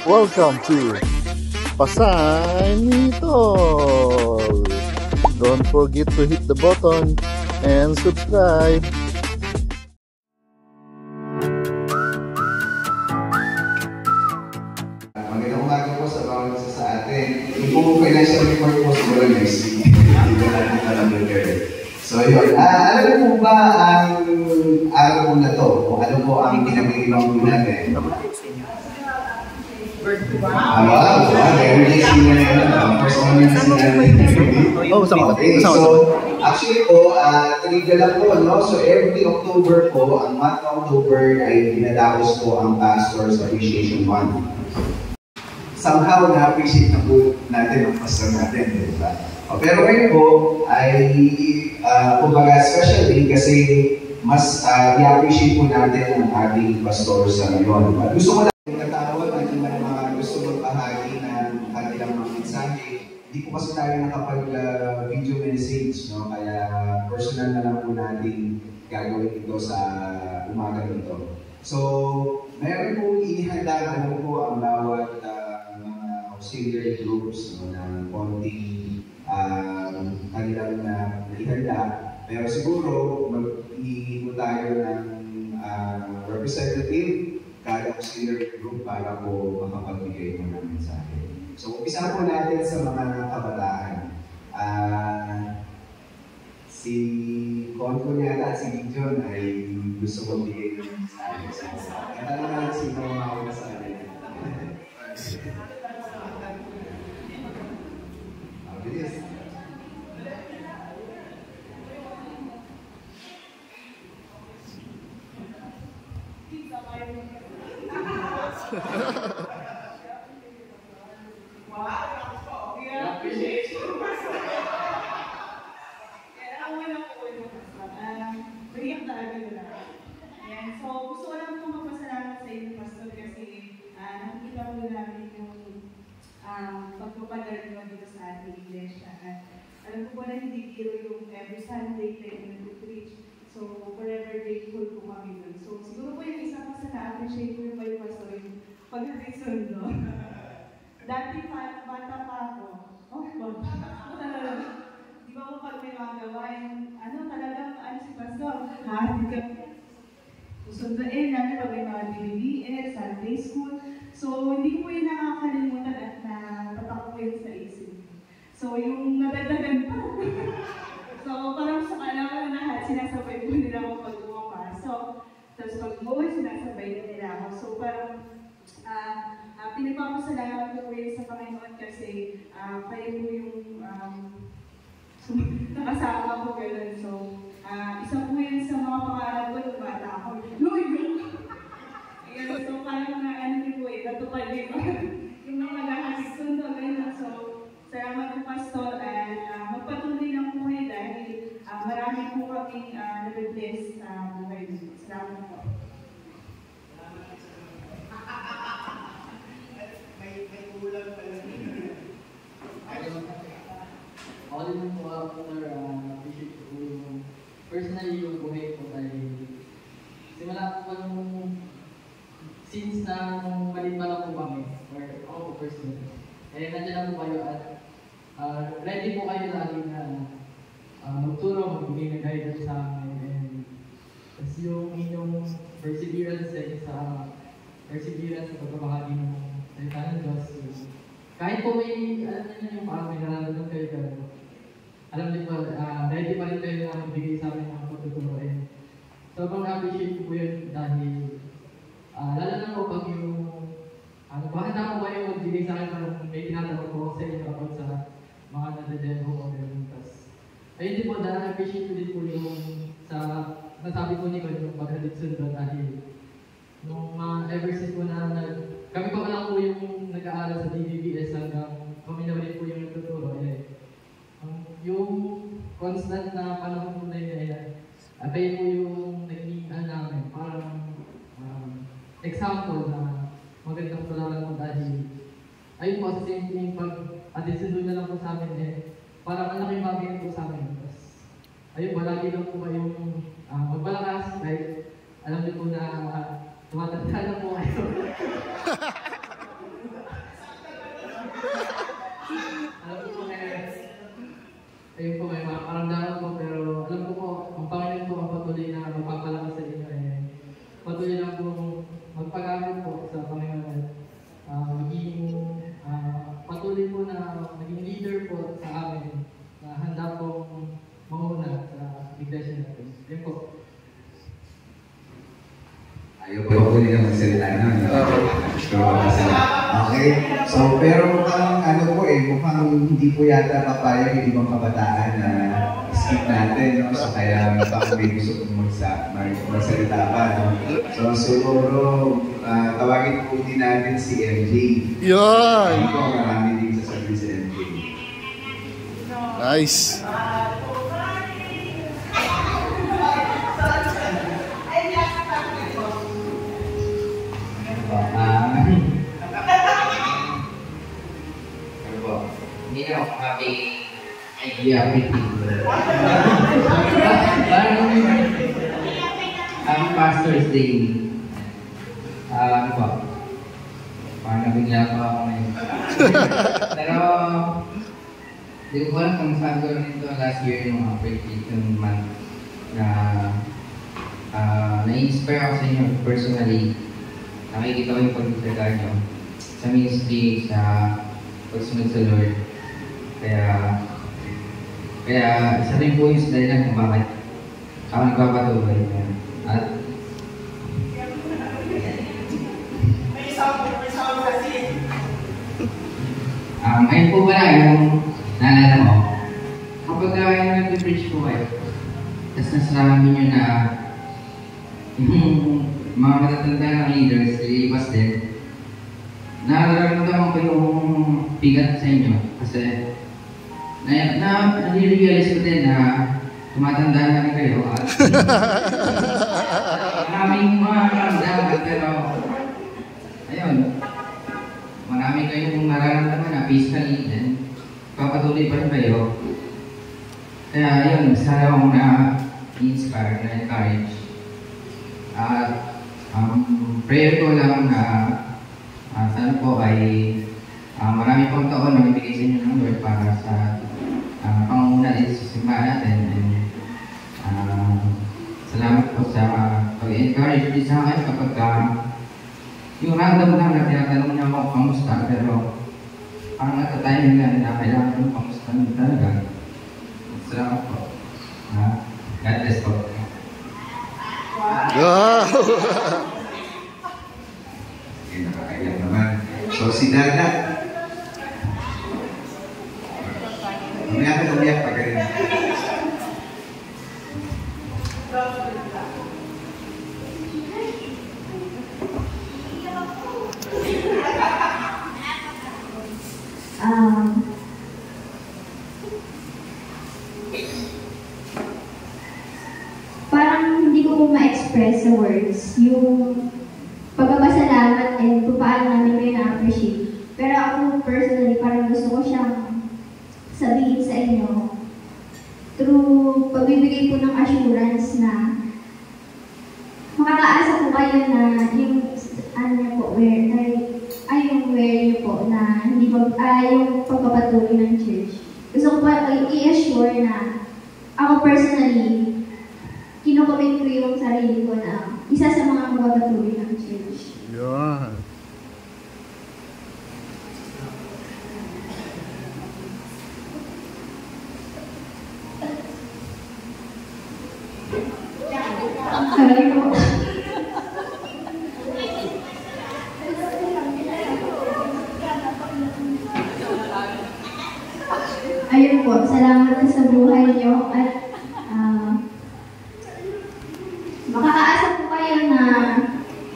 Welcome to Pasay Mitol. Don't forget to hit the button and subscribe. Magandang umaga po sa bawat isa sa atin. Yung po financial report po siguro next week. Hindi na natin alam kayo. So yun, alam mo po ba ang araw po na to? Kung ano po ang pinag-iibang po natin? Wow, very nice na yun. First one yung sinabi. So, actually po, trigger lang po, no? So, every October po, ang month ng October ay dinadapos po ang Pastor's Appreciation Month. Somehow, na-appreciate na po natin ang pastor natin, di ba? Pero ngayon po, ay, kumbaga, especially kasi mas i-appreciate po natin ang ating pastor sa ngayon. Gusto ko lang natawag ang mga gusto magbahagi ng kanilang mga mensahe. Hindi po kasi tayo nakapag-video message, no? Kaya personal na lang po natin gagawin ito sa umaga nito. So, meron po inihanda na po ang bawat mga auxiliary groups, no, ng konting kanilang ihanda. Pero siguro, mag-iipo tayo ng representative kada auxiliary group para po makapagbigay mo ng mensahe. So, umpisa po natin sa mga kabataan. Si Conco yata at si John ay gusto kong bigay ng mensahe. So, kaya naman sino mga sa akin. Bilis. Pagpapadala nyo dito sa ating iglesia. At alam ko po na hindi biro yung every Sunday tayo nag-preach. So, forever grateful po kami dun. So, siguro po yung isa pa sa na-appreciate ko yung kayo pastor yung pag-hatid sundo. Dati bata pa ako. Oh, di ba po pag may mga gawain, talagang, si pastor, hatid ka. Susunduin namin pag may mga DBS, Sunday school. So, hindi ko yung nakakalimutan at natatak ko yun sa isip. So, yung nadagdagan pa. So, parang sa kailangan lahat, sinasabay ko nila ako pag pumapasok. Tapos pag umuwi, sinasabay nila ako. So, parang pinagpapasalamat ko po yun sa Panginoon kasi kayo po yung nakasama ko gano'n. So, isa po yun sa mga pangarap ko nung bata ako. Ayan, so parang din po natupad din yung mga naghahatid sundo, gano'n. So, salamat po, Pastor, at magpatuloy lang po kayo dahil marami po kaming nabibless sa buhay nito. Salamat po. May kulang pala. Ako din po, Pastor, appreciate ko yung personally yung buhay ko dahil simula po nung since na maliit pa lang po kami, or ako po personally. Eh, nandiyan lang po kayo at ready po kayo lagi na magturo, magbigay ng guidance sa amin. And tapos yung inyong perseverance sa pagbabahagi ng salita ng Diyos. Kahit po may, alam niyo yung parang may nararamdaman kayo pero alam niyo po, ready pa rin kayo na magbigay sa amin ng pagtuturo. And sobrang appreciate ko po yun dahil lalo na po pag yung bakit na po kayo magbigay sa akin parang may tinatanong po sa inyo about sa mga nadademo o gano'n. Ayun din po, na-appreciate ko din po yung sa nasabi po ni Con yung paghatid sundo dahil nung ever since po na kami pa lang po yung nag-aaral sa DBBS hanggang kami na rin po yung nagtuturo. Yung constant na panahon po na yun kayo po yung naging namin parang example na magandang tularan mo dahil ayun po sa same thing pag sundo na lang po sa amin parang ang laking bagay po sa amin. Ayun, palagi lang po kayong magpalakas kahit alam niyo po na tumatanda na po kayo. magsalita nun. Okay? So, pero mukhang ano po mukhang hindi po yata papayag yung ibang kabataan na skip natin, no? So, kaya baka may gusto kong magsalita pa, no? So, siguro, tawagin po din natin si MJ. Yun! Ito, marami din sasabihin si MJ. Nice! Hindi na ako happy idea everything. Parang Happy Pastor's Day. Ano ba? Parang nabigla pa ako ngayon. Pero hindi ko alam kung saan ko rin ito last year yung appreciation month na na-inspire ako sa inyo personally. Nakikita ko yung pagkakaga nyo sa ministry, sa pagsunod sa Lord. Kaya isa rin po yung dahilan kung bakit ako nagpapatuloy. At ngayon po pala yung naalala mo, kapag nag-preach po kayo, tapos nasabi nyo na yung mga matatanda ng leaders, ilibas din, nararamdaman ko yung bigat sa inyo kasi nare-realize ko din na tumatanda na rin kayo at maraming mga karamdaman pero ayun, marami kayong nararamdaman na physically din papatuloy pa rin kayo kaya ayun, sana akong na-inspire, na-encourage at prayer ko lang na sana po ay marami pang taon na ibigay sa inyo ng Lord para sa pangunguna din sa simbahan natin. And, salamat po sa pag-encourage din sa akin kapag yung random lang na tinatanong niya ako kamusta pero parang natatiming lang na kailangan yung kamusta nyo talaga. Salamat po. God bless po. Wow! Nakakaiyak naman. So, si Dada. Umiyak pa ganun. Parang hindi ko ma-express sa words yung pagpapasalamat and kung paano namin kayo na-appreciate. Pero ako personally, parang gusto ko siyang sabihin sa inyo through pagbibigay po ng assurance na makakaasa po kayo na yung yung where niyo po na hindi yung pagpapatuloy ng church. Gusto ko pa i-assure na ako personally, kinukomment ko yung sarili ko na isa sa mga magpapatuloy ng church. Yun. Sorry po. Ayun po, salamat sa buhay niyo at makakaasa po kayo na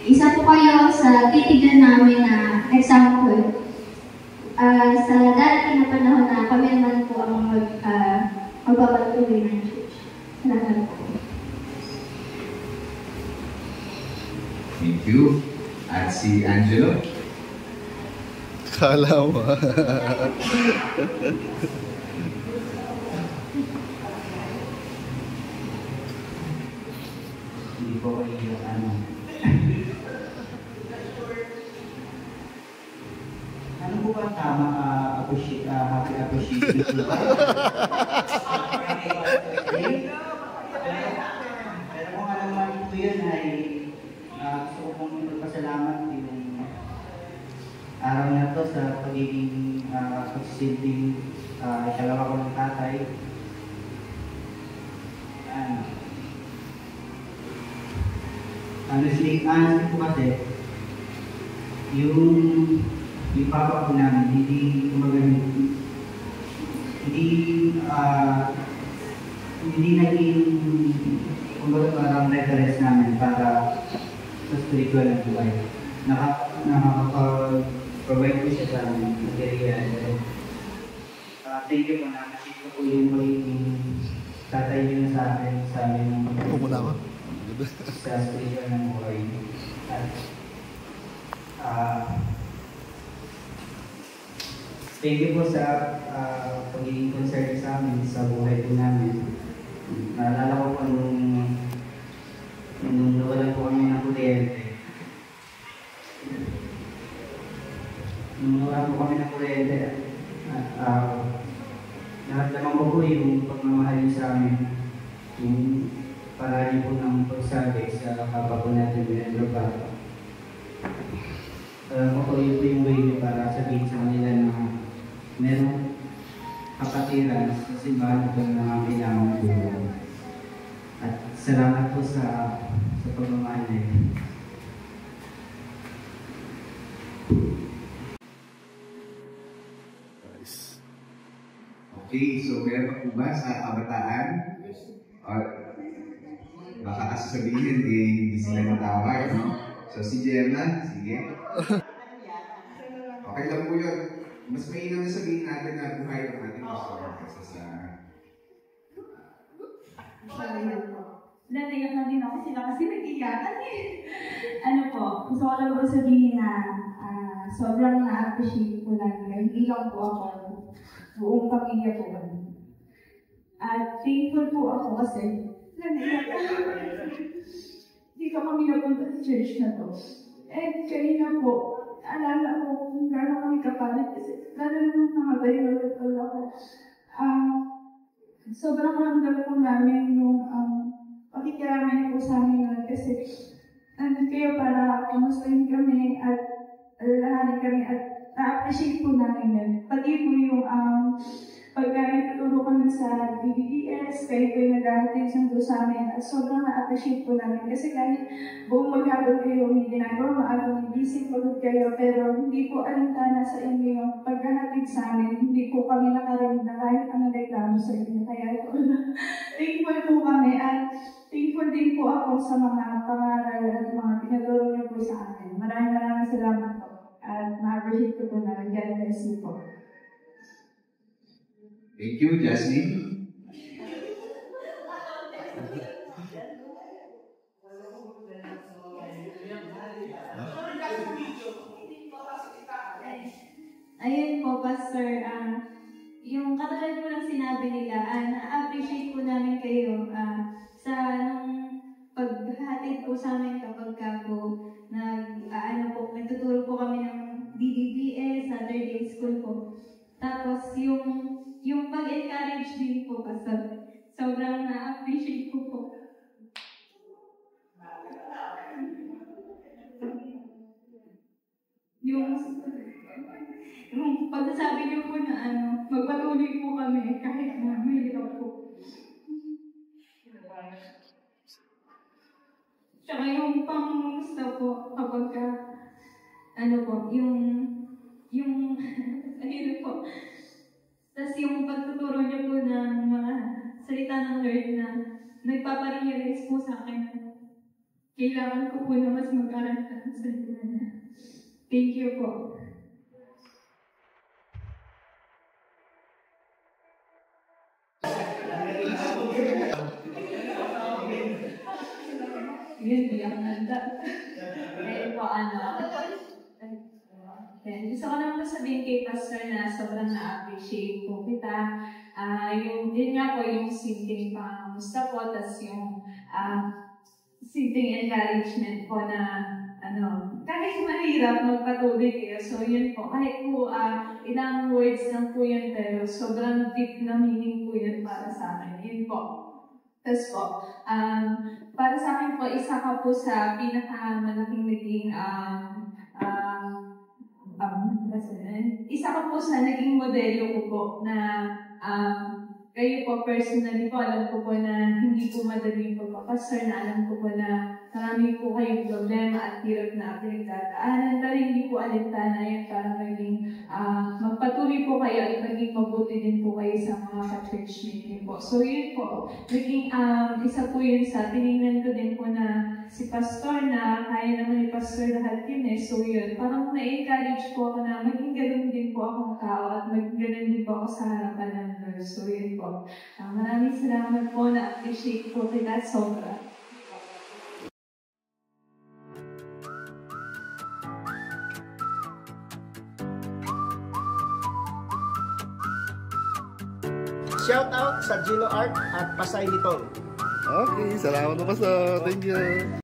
isa po kayo sa titigan namin na example. Sa darating na panahon na kami naman po ang magpapatuloy ng church. Salamat po. Thank you. At si Angelo. Kala mo. Hindi po kayo ano po ba tama happy appreciation po ba? Pero kung alam naman po yun ay gusto ko pong magpasalamat yung araw na to sa pagiging pagsisilbing ikalawa ko ng tatay. Honestly po kasi yung papa ko namin, hindi naging kumbaga parang reference namin para sa spiritual na buhay. Nakakapag-provide ko siya sa amin, material. Thank you po na nakita ko yung tatay niyo sa amin Pumula ko. sa spiritual na buhay. At thank you po sa pagiging concern sa amin, sa buhay po namin. Naalala ko po nung nawalan po kami ng kuryente. Nung nawalan po kami ng kuryente, naramdaman ko po yung pagmamahal niyo sa amin. Yung parali po ng pagsabi sa kapwa po natin ng lugar. Alam ko po yung way niyo para sabihin sa kanila na merong kapatiran sa simbahan ito na kailangan po. At salamat po sa pagmamahal niyo. Nice. Okay, so meron pa po ba sa kabataan? Or baka kasi sabihin, hindi sila matawag, no? So si Gemma, sige. Okay lang po yun. Mas mainam na sabihin natin na buhay ang ating pastor kasi sa... Natayakan din ako sila kasi nag-iyakan eh. Ano po, gusto ko lang po sabihin na sobrang na-appreciate po namin. Hindi lang po ako, buong pamilya po kami. At thankful po ako kasi nanayakan. Hindi ka kami napunta sa church na to. And kanina po, alala ko kung gano'n kami kapalit kasi gano'n yung nakabay-balot ako. Sobrang ramdam po namin yung pakikiramin po sa amin nun kasi nandun kayo para kamustahin kami at alalahanin kami at na-appreciate po namin yun. Pati po yung pagka nagtuturo kami sa DDS, kayo po yung nag-ahatid sundo sa amin at sobrang na-appreciate po namin kasi kahit buong maghapon kayo may ginagawa, maagang gising, pagod kayo, pero hindi po alintana sa inyo yung paghahatid sa amin. Hindi po kami nakarinig na kahit anong reklamo sa inyo. Kaya ito thankful po kami at thankful din po ako sa mga pangaral at mga tinuturo niyo po sa akin. Maraming salamat po at ma-appreciate ko po na God bless you po. Thank you, Jasmine. Ayun po, Pastor. Yung katulad po ng sinabi nila, na-appreciate po namin kayo sa nung paghatid po sa amin kapag ka po nagtuturo po kami ng DDBS, Saturday School po. Tapos yung pag-encourage din po, Pastor. Sobrang na-appreciate ko po. Yung pagsasabi niyo po na magpatuloy po kami kahit na mahirap po. Tsaka yung pangmusta po kapag ayun po. Tapos yung pagtuturo niyo po ng mga salita ng Lord na nagpaparealize po sa akin na kailangan ko po na mas mag-aral ng salita niya. Thank you po. Yun, biyak nanda. Kaya po, gusto ko naman sabihin kay Pastor na sobrang na-appreciate po kita. Yun nga po, yung simpleng pangamusta po, tas yung simpleng encouragement po na kahit mahirap, magpatuloy kayo. So yun po, kahit po ilang words lang po yun, pero sobrang deep na meaning po yun para sa akin. Yun po. Tapos po, para sa akin po, isa ka po sa pinakamalaking naging isa ka po sa naging modelo ko po na kayo po personally po, alam ko po na hindi po madali yung pagpapastor na alam ko po na marami po kayong problema at hirap na pinagdadaanan, pero hindi po alintana yan para maging magpatuloy po kayo at maging mabuti din po kayo sa mga ka-church meeting po. So yun po, naging isa po yun sa tinignan ko din po na si Pastor na kaya naman ni Pastor lahat yun eh. So yun, parang na-encourage po ako na maging ganun din po akong tao at maging ganun din po ako sa harapan ng Lord. So yun po. Maraming salamat po, na-appreciate po kita sobra. Shout out sa Gino Art at Pasay Litol. Okay, salamat po, Pastor. Thank you.